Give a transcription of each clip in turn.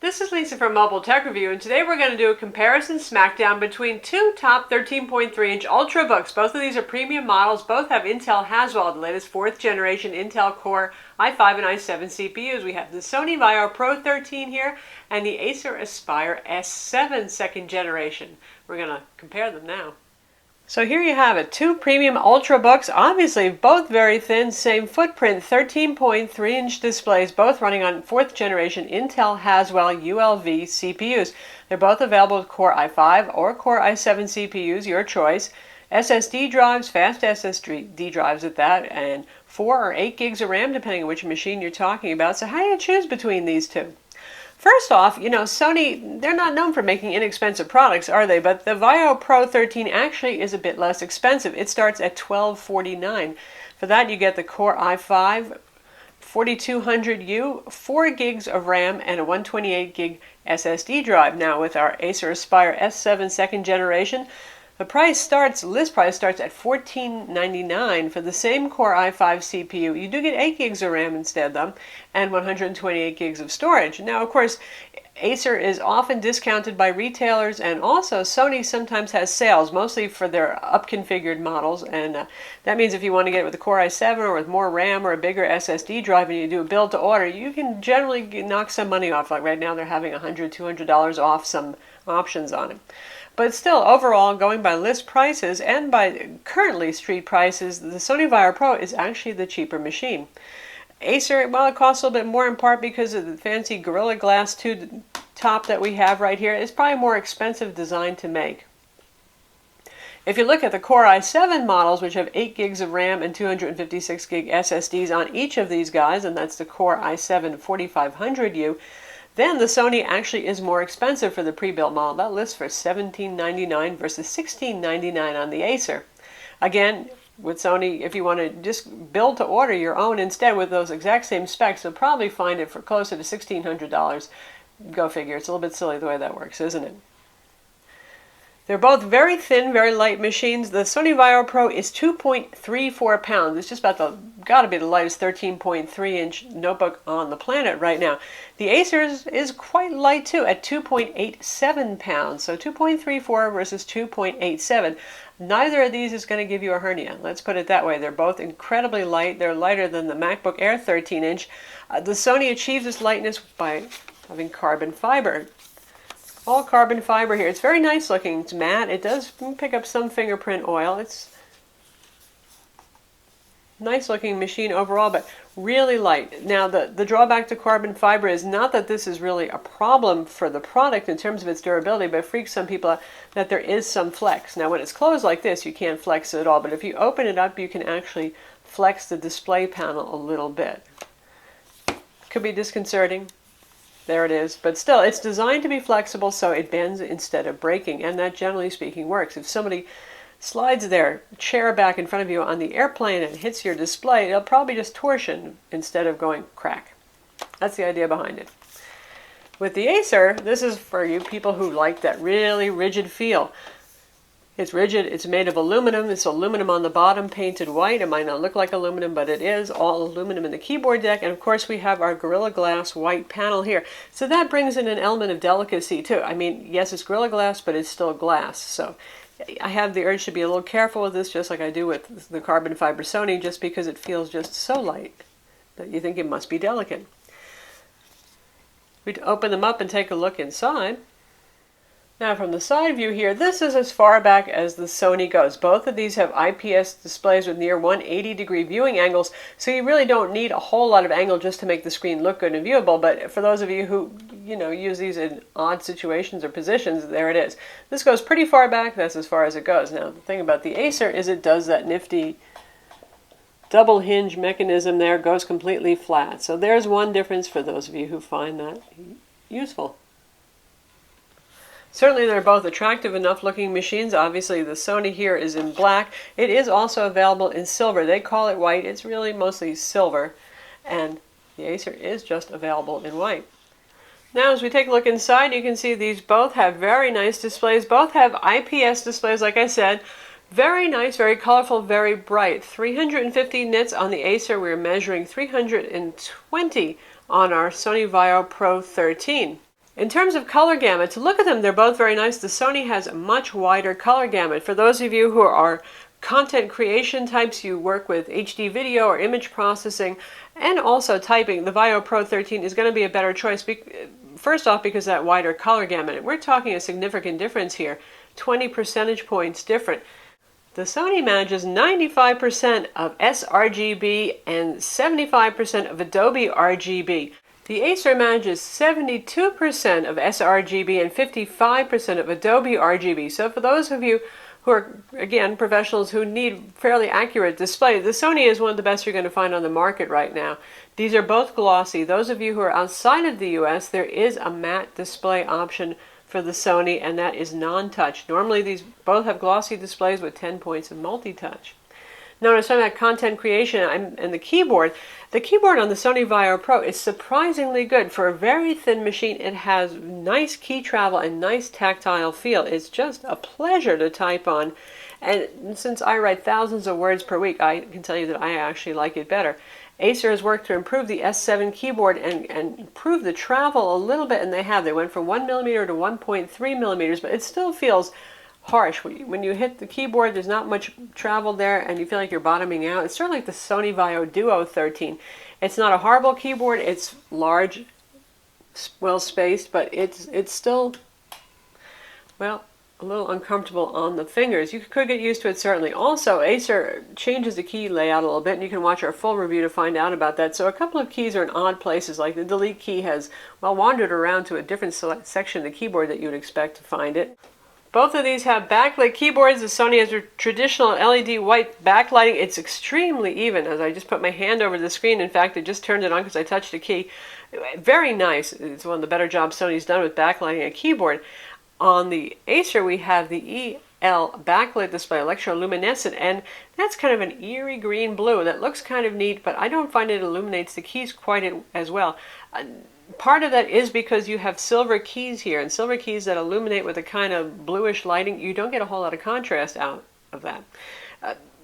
This is Lisa from Mobile Tech Review, and today we're going to do a comparison smackdown between two top 13.3-inch Ultrabooks. Both of these are premium models. Both have Intel Haswell, the latest 4th generation Intel Core i5 and i7 CPUs. We have the Sony Vaio Pro 13 here and the Acer Aspire S7 2nd generation. We're going to compare them now. So here you have it, two premium Ultrabooks, obviously both very thin, same footprint, 13.3-inch displays, both running on 4th generation Intel Haswell ULV CPUs. They're both available with Core i5 or Core i7 CPUs, your choice. SSD drives, fast SSD drives at that, and 4 or 8 gigs of RAM depending on which machine you're talking about. So how do you choose between these two? First off, Sony, they're not known for making inexpensive products, are they? But the Vaio Pro 13 actually is a bit less expensive. It starts at $1249. For that, you get the Core i5 4200U, 4 gigs of RAM, and a 128 gig SSD drive. Now, with our Acer Aspire S7 2nd generation, the list price starts at $1499 for the same Core i5 CPU. You do get 8 gigs of RAM instead, though, and 128 gigs of storage. Now, of course, Acer is often discounted by retailers, and also Sony sometimes has sales, mostly for their up-configured models. And that means if you want to get it with a Core i7 or with more RAM or a bigger SSD drive and you do a build to order, you can generally knock some money off. Like right now, they're having $100, $200 off some options on it. But still, overall, going by list prices and by currently street prices, the Sony Vaio Pro is actually the cheaper machine. Acer, well, it costs a little bit more in part because of the fancy Gorilla Glass 2 top that we have right here. It's probably a more expensive design to make. If you look at the Core i7 models, which have 8 gigs of RAM and 256 gig SSDs on each of these guys, and that's the Core i7 4500U, then the Sony actually is more expensive for the pre-built model. That lists for $1799 versus $1699 on the Acer. Again, with Sony, if you want to just build to order your own instead with those exact same specs, you'll probably find it for closer to $1,600. Go figure. It's a little bit silly the way that works, isn't it? They're both very thin, very light machines. The Sony Vaio Pro is 2.34 pounds. It's just about got to be the lightest 13.3-inch notebook on the planet right now. The Acer is quite light too, at 2.87 pounds. So 2.34 versus 2.87. Neither of these is going to give you a hernia. Let's put it that way. They're both incredibly light. They're lighter than the MacBook Air 13-inch. The Sony achieves this lightness by having carbon fiber. All carbon fiber here. It's very nice looking. It's matte. It does pick up some fingerprint oil. It's a nice looking machine overall, but really light. Now, the drawback to carbon fiber is not that this is really a problem for the product in terms of its durability, but it freaks some people out that there is some flex. Now, when it's closed like this, you can't flex it at all, but if you open it up, you can actually flex the display panel a little bit. Could be disconcerting. There it is. But still, it's designed to be flexible so it bends instead of breaking, and that generally speaking works. If somebody slides their chair back in front of you on the airplane and hits your display, it'll probably just torsion instead of going crack. That's the idea behind it. With the Acer, this is for you people who like that really rigid feel. It's rigid, it's made of aluminum, it's aluminum on the bottom, painted white. It might not look like aluminum, but it is all aluminum in the keyboard deck. And of course we have our Gorilla Glass white panel here. So that brings in an element of delicacy too. I mean, yes, it's Gorilla Glass, but it's still glass. So I have the urge to be a little careful with this, just like I do with the carbon fiber Sony, just because it feels just so light that you think it must be delicate. We'd open them up and take a look inside. Now from the side view here, this is as far back as the Sony goes. Both of these have IPS displays with near 180-degree viewing angles, so you really don't need a whole lot of angle just to make the screen look good and viewable. But for those of you who, use these in odd situations or positions, there it is. This goes pretty far back, that's as far as it goes. Now the thing about the Acer is it does that nifty double hinge mechanism there, goes completely flat. So there's one difference for those of you who find that useful. Certainly they're both attractive enough looking machines. Obviously the Sony here is in black. It is also available in silver. They call it white. It's really mostly silver. And the Acer is just available in white. Now as we take a look inside, you can see these both have very nice displays. Both have IPS displays, like I said. Very nice, very colorful, very bright. 350 nits on the Acer. We're measuring 320 on our Sony Vaio Pro 13. In terms of color gamut, to look at them, they're both very nice. The Sony has a much wider color gamut. For those of you who are content creation types, you work with HD video or image processing, and also typing, the Vaio Pro 13 is going to be a better choice. First off, because of that wider color gamut. We're talking a significant difference here, 20 percentage points different. The Sony manages 95% of sRGB and 75% of Adobe RGB. The Acer manages 72% of sRGB and 55% of Adobe RGB. So for those of you who are, again, professionals who need fairly accurate display, the Sony is one of the best you're going to find on the market right now. These are both glossy. Those of you who are outside of the US, there is a matte display option for the Sony, and that is non-touch. Normally these both have glossy displays with 10 points of multi-touch. Now, when I was talking about content creation and the keyboard on the Sony Vaio Pro is surprisingly good. For a very thin machine, it has nice key travel and nice tactile feel. It's just a pleasure to type on. And since I write thousands of words per week, I can tell you that I actually like it better. Acer has worked to improve the S7 keyboard and improve the travel a little bit, and they have. They went from 1 millimeter to 1.3 millimeters, but it still feels harsh. When you hit the keyboard, there's not much travel there, and you feel like you're bottoming out. It's sort of like the Sony Vaio Duo 13. It's not a horrible keyboard. It's large, well spaced, but it's still, well, a little uncomfortable on the fingers. You could get used to it, certainly. Also, Acer changes the key layout a little bit, and you can watch our full review to find out about that. So a couple of keys are in odd places, like the delete key has, well, wandered around to a different section of the keyboard that you would expect to find it. Both of these have backlit keyboards. The Sony has a traditional LED white backlighting. It's extremely even, as I just put my hand over the screen. In fact, I just turned it on because I touched a key. Very nice. It's one of the better jobs Sony's done with backlighting a keyboard. On the Acer, we have the EL backlit display, electroluminescent, and that's kind of an eerie green blue that looks kind of neat, but I don't find it illuminates the keys quite as well. Part of that is because you have silver keys here, and silver keys that illuminate with a kind of bluish lighting. You don't get a whole lot of contrast out of that.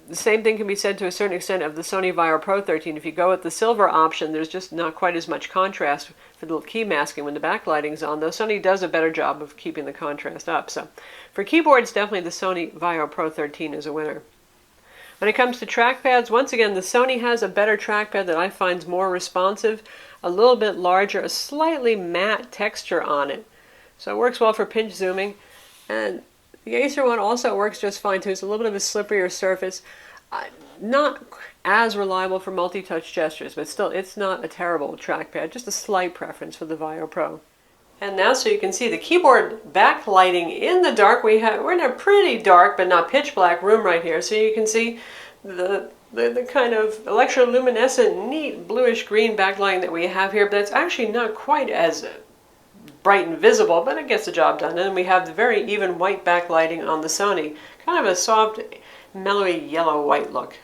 The same thing can be said to a certain extent of the Sony Vaio Pro 13. If you go with the silver option, there's just not quite as much contrast for the key masking when the backlighting's on, though Sony does a better job of keeping the contrast up. So for keyboards, definitely the Sony Vaio Pro 13 is a winner. When it comes to trackpads, once again, the Sony has a better trackpad that I find is more responsive, a little bit larger, a slightly matte texture on it. So it works well for pinch zooming. And the Acer one also works just fine too. It's a little bit of a slipperier surface. Not as reliable for multi-touch gestures, but still, it's not a terrible trackpad. Just a slight preference for the Vaio Pro. And now, so you can see the keyboard backlighting in the dark. We're in a pretty dark, but not pitch black room right here. So you can see the kind of electroluminescent, neat bluish green backlighting that we have here, but it's actually not quite as bright and visible, but it gets the job done. And then we have the very even white backlighting on the Sony, kind of a soft, mellowy yellow-white look.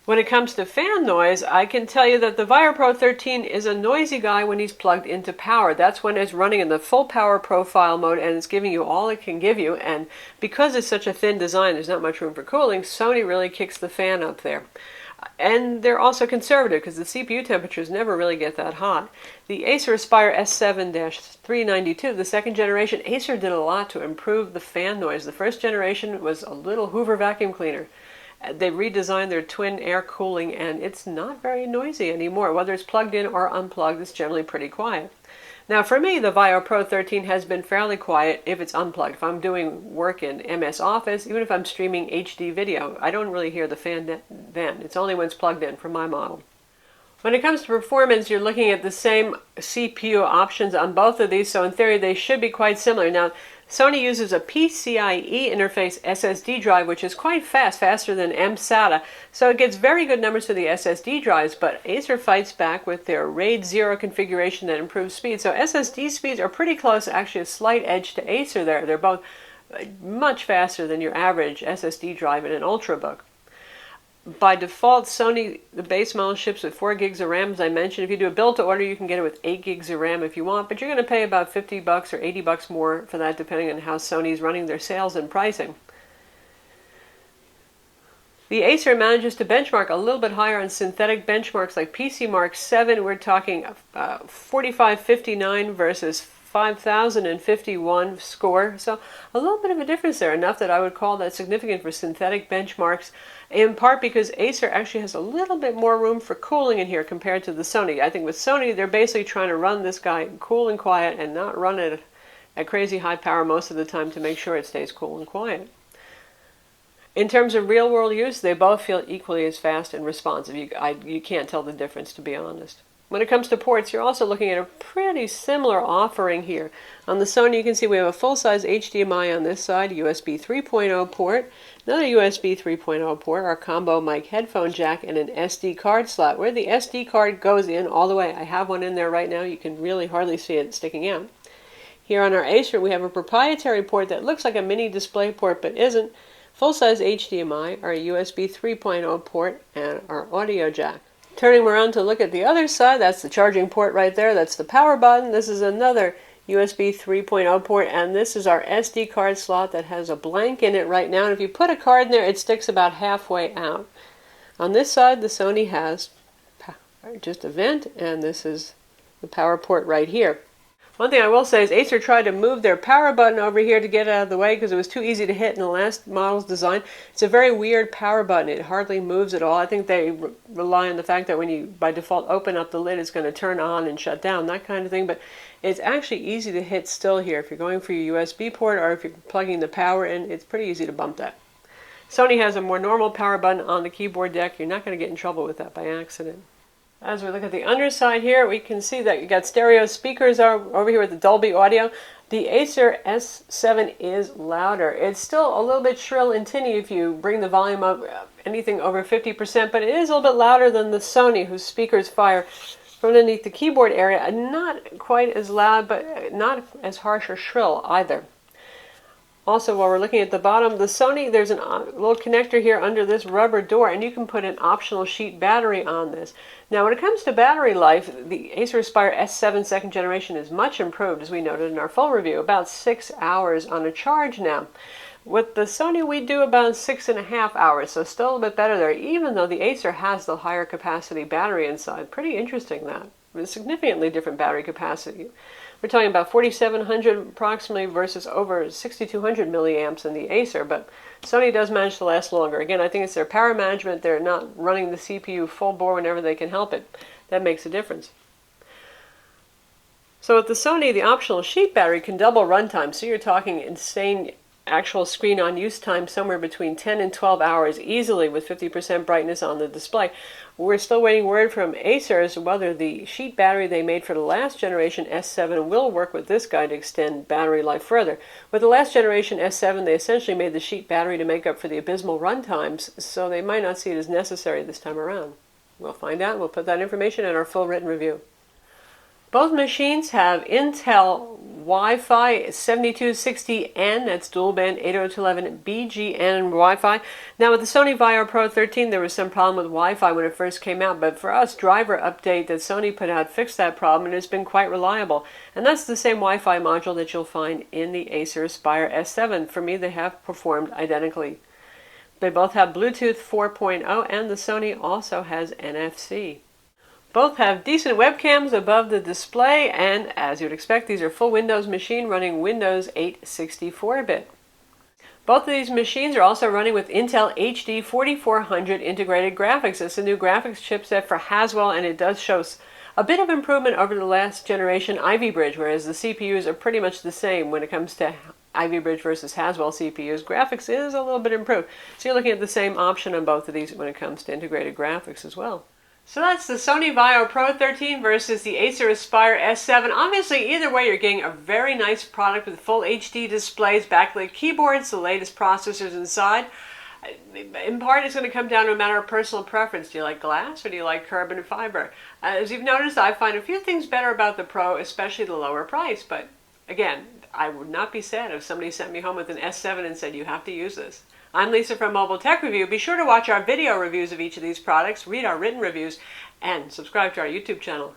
When it comes to fan noise, I can tell you that the Vaio Pro 13 is a noisy guy when he's plugged into power. That's when it's running in the full power profile mode and it's giving you all it can give you. And because it's such a thin design, there's not much room for cooling, Sony really kicks the fan up there. And they're also conservative because the CPU temperatures never really get that hot. The Acer Aspire S7-392, the second generation, Acer did a lot to improve the fan noise. The first generation was a little Hoover vacuum cleaner. They redesigned their twin air cooling, and it's not very noisy anymore. Whether it's plugged in or unplugged, it's generally pretty quiet. Now, for me, the Vaio Pro 13 has been fairly quiet if it's unplugged. If I'm doing work in MS Office, even if I'm streaming HD video, I don't really hear the fan then. It's only when it's plugged in for my model. When it comes to performance, you're looking at the same CPU options on both of these, so in theory they should be quite similar. Now, Sony uses a PCIe interface SSD drive, which is quite fast, faster than mSATA, so it gets very good numbers for the SSD drives, but Acer fights back with their RAID 0 configuration that improves speed. So SSD speeds are pretty close, actually a slight edge to Acer there. They're both much faster than your average SSD drive in an Ultrabook. By default, Sony, the base model, ships with 4 gigs of RAM, as I mentioned. If you do a build-to-order, you can get it with 8 gigs of RAM if you want, but you're going to pay about $50 or $80 more for that, depending on how Sony's running their sales and pricing. The Acer manages to benchmark a little bit higher on synthetic benchmarks like PCMark 7. We're talking 4559 versus 5051 score. So a little bit of a difference there, enough that I would call that significant for synthetic benchmarks, in part because Acer actually has a little bit more room for cooling in here compared to the Sony. I think with Sony, they're basically trying to run this guy cool and quiet and not run it at crazy high power most of the time to make sure it stays cool and quiet. In terms of real-world use, they both feel equally as fast and responsive. You can't tell the difference, to be honest. When it comes to ports, you're also looking at a pretty similar offering here. On the Sony, you can see we have a full-size HDMI on this side, USB 3.0 port, another USB 3.0 port, our combo mic headphone jack, and an SD card slot, where the SD card goes in all the way. I have one in there right now. You can really hardly see it sticking out. Here on our Acer, we have a proprietary port that looks like a mini display port, but isn't. Full-size HDMI, our USB 3.0 port, and our audio jack. Turning around to look at the other side, that's the charging port right there. That's the power button. This is another USB 3.0 port, and this is our SD card slot that has a blank in it right now. And if you put a card in there, it sticks about halfway out. On this side, the Sony has just a vent, and this is the power port right here. One thing I will say is Acer tried to move their power button over here to get it out of the way because it was too easy to hit in the last model's design. It's a very weird power button. It hardly moves at all. I think they rely on the fact that when you, by default, open up the lid, it's going to turn on and shut down, that kind of thing. But it's actually easy to hit still here. If you're going for your USB port or if you're plugging the power in, it's pretty easy to bump that. Sony has a more normal power button on the keyboard deck. You're not going to get in trouble with that by accident. As we look at the underside here, we can see that you got stereo speakers over here with the Dolby audio. The Acer S7 is louder. It's still a little bit shrill and tinny if you bring the volume up anything over 50%, but it is a little bit louder than the Sony, whose speakers fire from underneath the keyboard area. Not quite as loud, but not as harsh or shrill either. Also, while we're looking at the bottom, the Sony, there's a little connector here under this rubber door, and you can put an optional sheet battery on this. Now, when it comes to battery life, the Acer Aspire S7 second generation is much improved, as we noted in our full review, about 6 hours on a charge now. With the Sony, we do about 6.5 hours, so still a little bit better there, even though the Acer has the higher capacity battery inside. Pretty interesting, that. With significantly different battery capacity. We're talking about 4,700 approximately versus over 6,200 milliamps in the Acer, but Sony does manage to last longer. Again, I think it's their power management. They're not running the CPU full bore whenever they can help it. That makes a difference. So with the Sony, the optional sheet battery can double runtime, so you're talking insane actual screen on use time somewhere between 10 and 12 hours easily with 50% brightness on the display. We're still waiting word from Acer as to whether the sheet battery they made for the last generation S7 will work with this guy to extend battery life further. With the last generation S7, they essentially made the sheet battery to make up for the abysmal run times, so they might not see it as necessary this time around. We'll find out. We'll put that information in our full written review. Both machines have Intel Wi-Fi 7260N, that's dual band 802.11 BGN Wi-Fi. Now with the Sony Vaio Pro 13, there was some problem with Wi-Fi when it first came out, but for us, driver update that Sony put out fixed that problem, and it's been quite reliable. And that's the same Wi-Fi module that you'll find in the Acer Aspire S7. For me, they have performed identically. They both have Bluetooth 4.0, and the Sony also has NFC. Both have decent webcams above the display, and as you'd expect, these are full Windows machine running Windows 8 64-bit. Both of these machines are also running with Intel HD 4400 integrated graphics. It's a new graphics chipset for Haswell, and it does show a bit of improvement over the last generation Ivy Bridge, whereas the CPUs are pretty much the same when it comes to Ivy Bridge versus Haswell CPUs. Graphics is a little bit improved. So you're looking at the same option on both of these when it comes to integrated graphics as well. So that's the Sony Vaio Pro 13 versus the Acer Aspire S7. Obviously, either way, you're getting a very nice product with full HD displays, backlit keyboards, the latest processors inside. In part, it's going to come down to a matter of personal preference. Do you like glass or do you like carbon fiber? As you've noticed, I find a few things better about the Pro, especially the lower price. But again, I would not be sad if somebody sent me home with an S7 and said, you have to use this. I'm Lisa from Mobile Tech Review. Be sure to watch our video reviews of each of these products, read our written reviews, and subscribe to our YouTube channel.